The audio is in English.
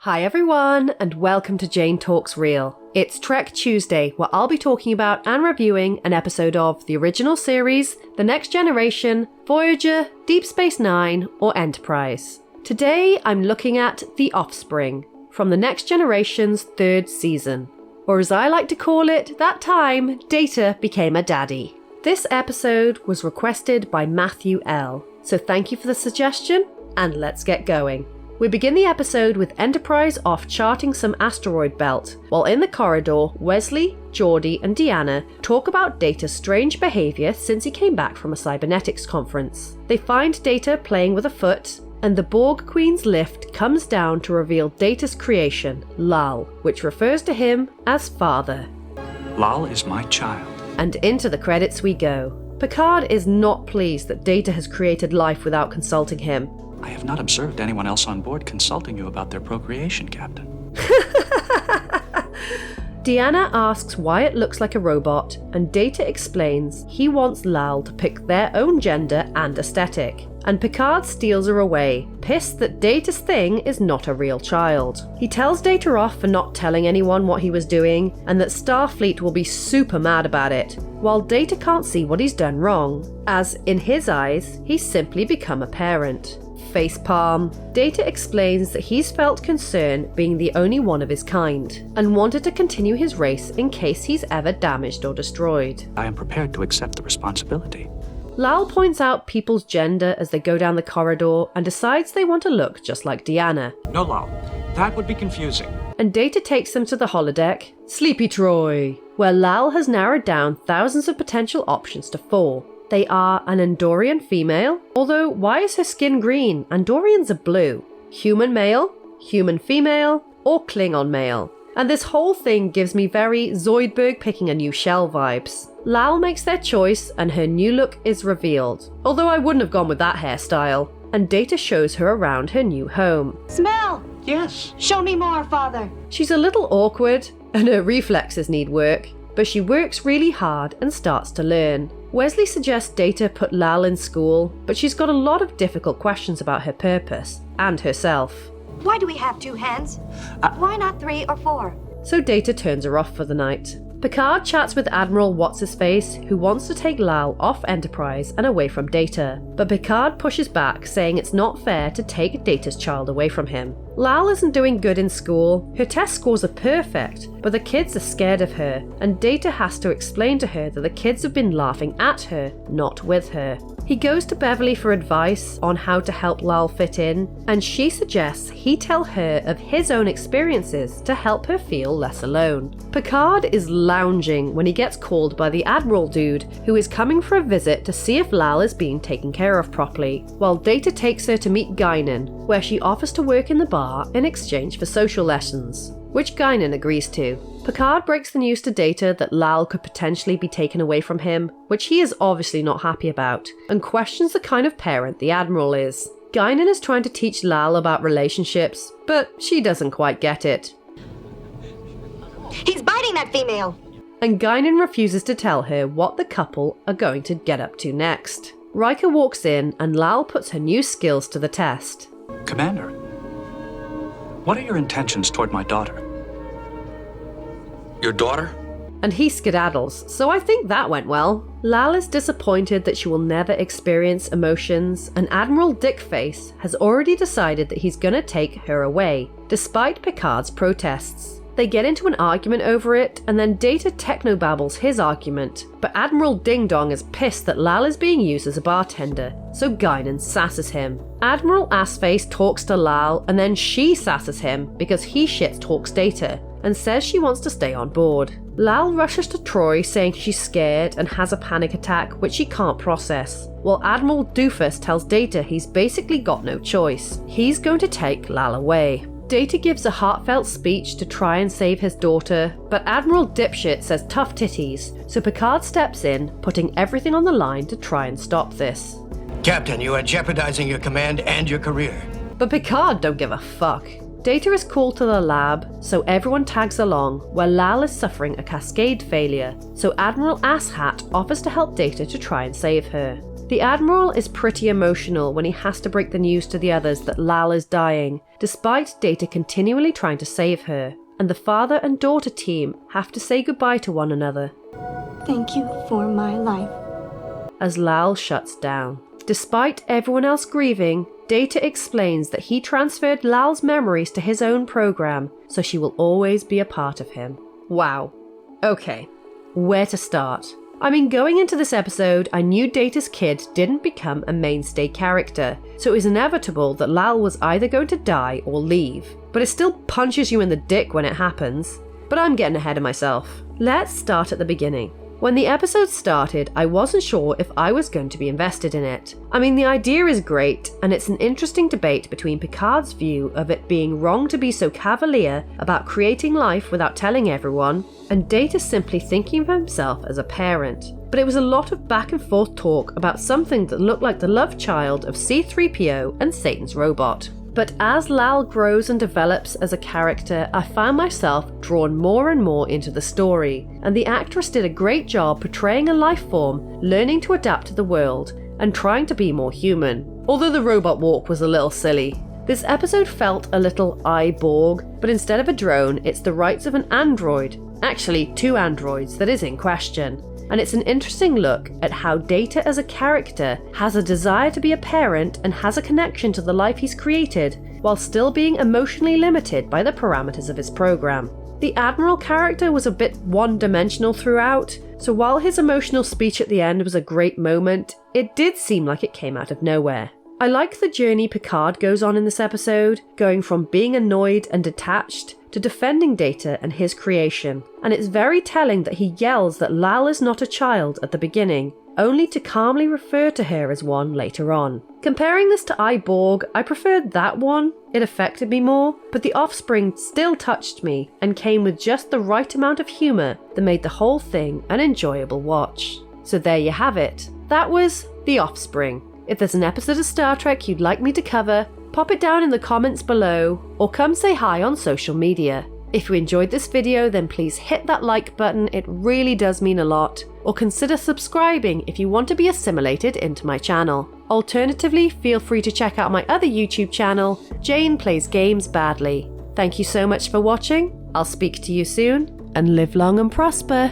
Hi everyone, and welcome to Jane Talks Real. It's Trek Tuesday, where I'll be talking about and reviewing an episode of the original series, The Next Generation, Voyager, Deep Space Nine, or Enterprise. Today I'm looking at The Offspring, from The Next Generation's third season. Or as I like to call it, that time Data became a daddy. This episode was requested by Matthew L., so thank you for the suggestion, and let's get going. We begin the episode with Enterprise off charting some asteroid belt, while in the corridor, Wesley, Geordi, and Deanna talk about Data's strange behaviour since he came back from a cybernetics conference. They find Data playing with a foot, and the Borg Queen's lift comes down to reveal Data's creation, Lal, which refers to him as father. Lal is my child. And into the credits we go. Picard is not pleased that Data has created life without consulting him. I have not observed anyone else on board consulting you about their procreation, Captain. Deanna asks why it looks like a robot, and Data explains he wants Lal to pick their own gender and aesthetic. And Picard steals her away, pissed that Data's thing is not a real child. He tells Data off for not telling anyone what he was doing, and that Starfleet will be super mad about it, while Data can't see what he's done wrong, as, in his eyes, he's simply become a parent. Facepalm. Data explains that he's felt concern being the only one of his kind, and wanted to continue his race in case he's ever damaged or destroyed. I am prepared to accept the responsibility. Lal points out people's gender as they go down the corridor and decides they want to look just like Deanna. No, Lal. That would be confusing. And Data takes them to the holodeck, Sleepy Troy, where Lal has narrowed down thousands of potential options to 4. They are an Andorian female, although why is her skin green? Andorians are blue. Human male, human female, or Klingon male. And this whole thing gives me very Zoidberg picking a new shell vibes. Lal makes their choice and her new look is revealed, although I wouldn't have gone with that hairstyle. And Data shows her around her new home. Smell! Yes. Show me more, Father. She's a little awkward, and her reflexes need work, but she works really hard and starts to learn. Wesley suggests Data put Lal in school, but she's got a lot of difficult questions about her purpose and herself. Why do we have 2 hands? Why not 3 or 4? So Data turns her off for the night. Picard chats with Admiral What's-His-Face, who wants to take Lal off Enterprise and away from Data, but Picard pushes back, saying it's not fair to take Data's child away from him. Lal isn't doing good in school, her test scores are perfect, but the kids are scared of her, and Data has to explain to her that the kids have been laughing at her, not with her. He goes to Beverly for advice on how to help Lal fit in, and she suggests he tell her of his own experiences to help her feel less alone. Picard is lounging when he gets called by the Admiral dude, who is coming for a visit to see if Lal is being taken care of properly, while Data takes her to meet Guinan, where she offers to work in the bar in exchange for social lessons, which Guinan agrees to. Picard breaks the news to Data that Lal could potentially be taken away from him, which he is obviously not happy about, and questions the kind of parent the Admiral is. Guinan is trying to teach Lal about relationships, but she doesn't quite get it. He's biting that female. And Guinan refuses to tell her what the couple are going to get up to next. Riker walks in and Lal puts her new skills to the test. Commander, what are your intentions toward my daughter? Your daughter? And he skedaddles, so I think that went well. Lal is disappointed that she will never experience emotions, and Admiral Dickface has already decided that he's gonna take her away, despite Picard's protests. They get into an argument over it, and then Data technobabbles his argument, but Admiral Ding Dong is pissed that Lal is being used as a bartender, so Guinan sasses him. Admiral Assface talks to Lal, and then she sasses him because he shit-talks Data, and says she wants to stay on board. Lal rushes to Troy saying she's scared and has a panic attack which she can't process, while Admiral Doofus tells Data he's basically got no choice. He's going to take Lal away. Data gives a heartfelt speech to try and save his daughter, but Admiral Dipshit says tough titties, so Picard steps in, putting everything on the line to try and stop this. Captain, you are jeopardizing your command and your career. But Picard don't give a fuck. Data is called to the lab, so everyone tags along, where Lal is suffering a cascade failure, so Admiral Asshat offers to help Data to try and save her. The Admiral is pretty emotional when he has to break the news to the others that Lal is dying, despite Data continually trying to save her, and the father and daughter team have to say goodbye to one another. Thank you for my life. As Lal shuts down. Despite everyone else grieving, Data explains that he transferred Lal's memories to his own program, so she will always be a part of him. Wow. Okay. Where to start? I mean, going into this episode, I knew Data's kid didn't become a mainstay character, so it was inevitable that Lal was either going to die or leave. But it still punches you in the dick when it happens. But I'm getting ahead of myself. Let's start at the beginning. When the episode started, I wasn't sure if I was going to be invested in it. I mean, the idea is great, and it's an interesting debate between Picard's view of it being wrong to be so cavalier about creating life without telling everyone, and Data simply thinking of himself as a parent. But it was a lot of back and forth talk about something that looked like the love child of C-3PO and Satan's robot. But as Lal grows and develops as a character, I found myself drawn more and more into the story, and the actress did a great job portraying a life form, learning to adapt to the world, and trying to be more human. Although the robot walk was a little silly. This episode felt a little iBorg, but instead of a drone, it's the rights of an android, actually 2 androids, that is in question. And it's an interesting look at how Data as a character has a desire to be a parent and has a connection to the life he's created, while still being emotionally limited by the parameters of his program. The Admiral character was a bit one-dimensional throughout, so while his emotional speech at the end was a great moment, it did seem like it came out of nowhere. I like the journey Picard goes on in this episode, going from being annoyed and detached to defending Data and his creation, and it's very telling that he yells that Lal is not a child at the beginning, only to calmly refer to her as one later on. Comparing this to iBorg, I preferred that one. It affected me more, but The Offspring still touched me and came with just the right amount of humour that made the whole thing an enjoyable watch. So there you have it. That was The Offspring. If there's an episode of Star Trek you'd like me to cover, pop it down in the comments below, or come say hi on social media. If you enjoyed this video, then please hit that like button, it really does mean a lot, or consider subscribing if you want to be assimilated into my channel. Alternatively, feel free to check out my other YouTube channel, Jane Plays Games Badly. Thank you so much for watching, I'll speak to you soon, and live long and prosper.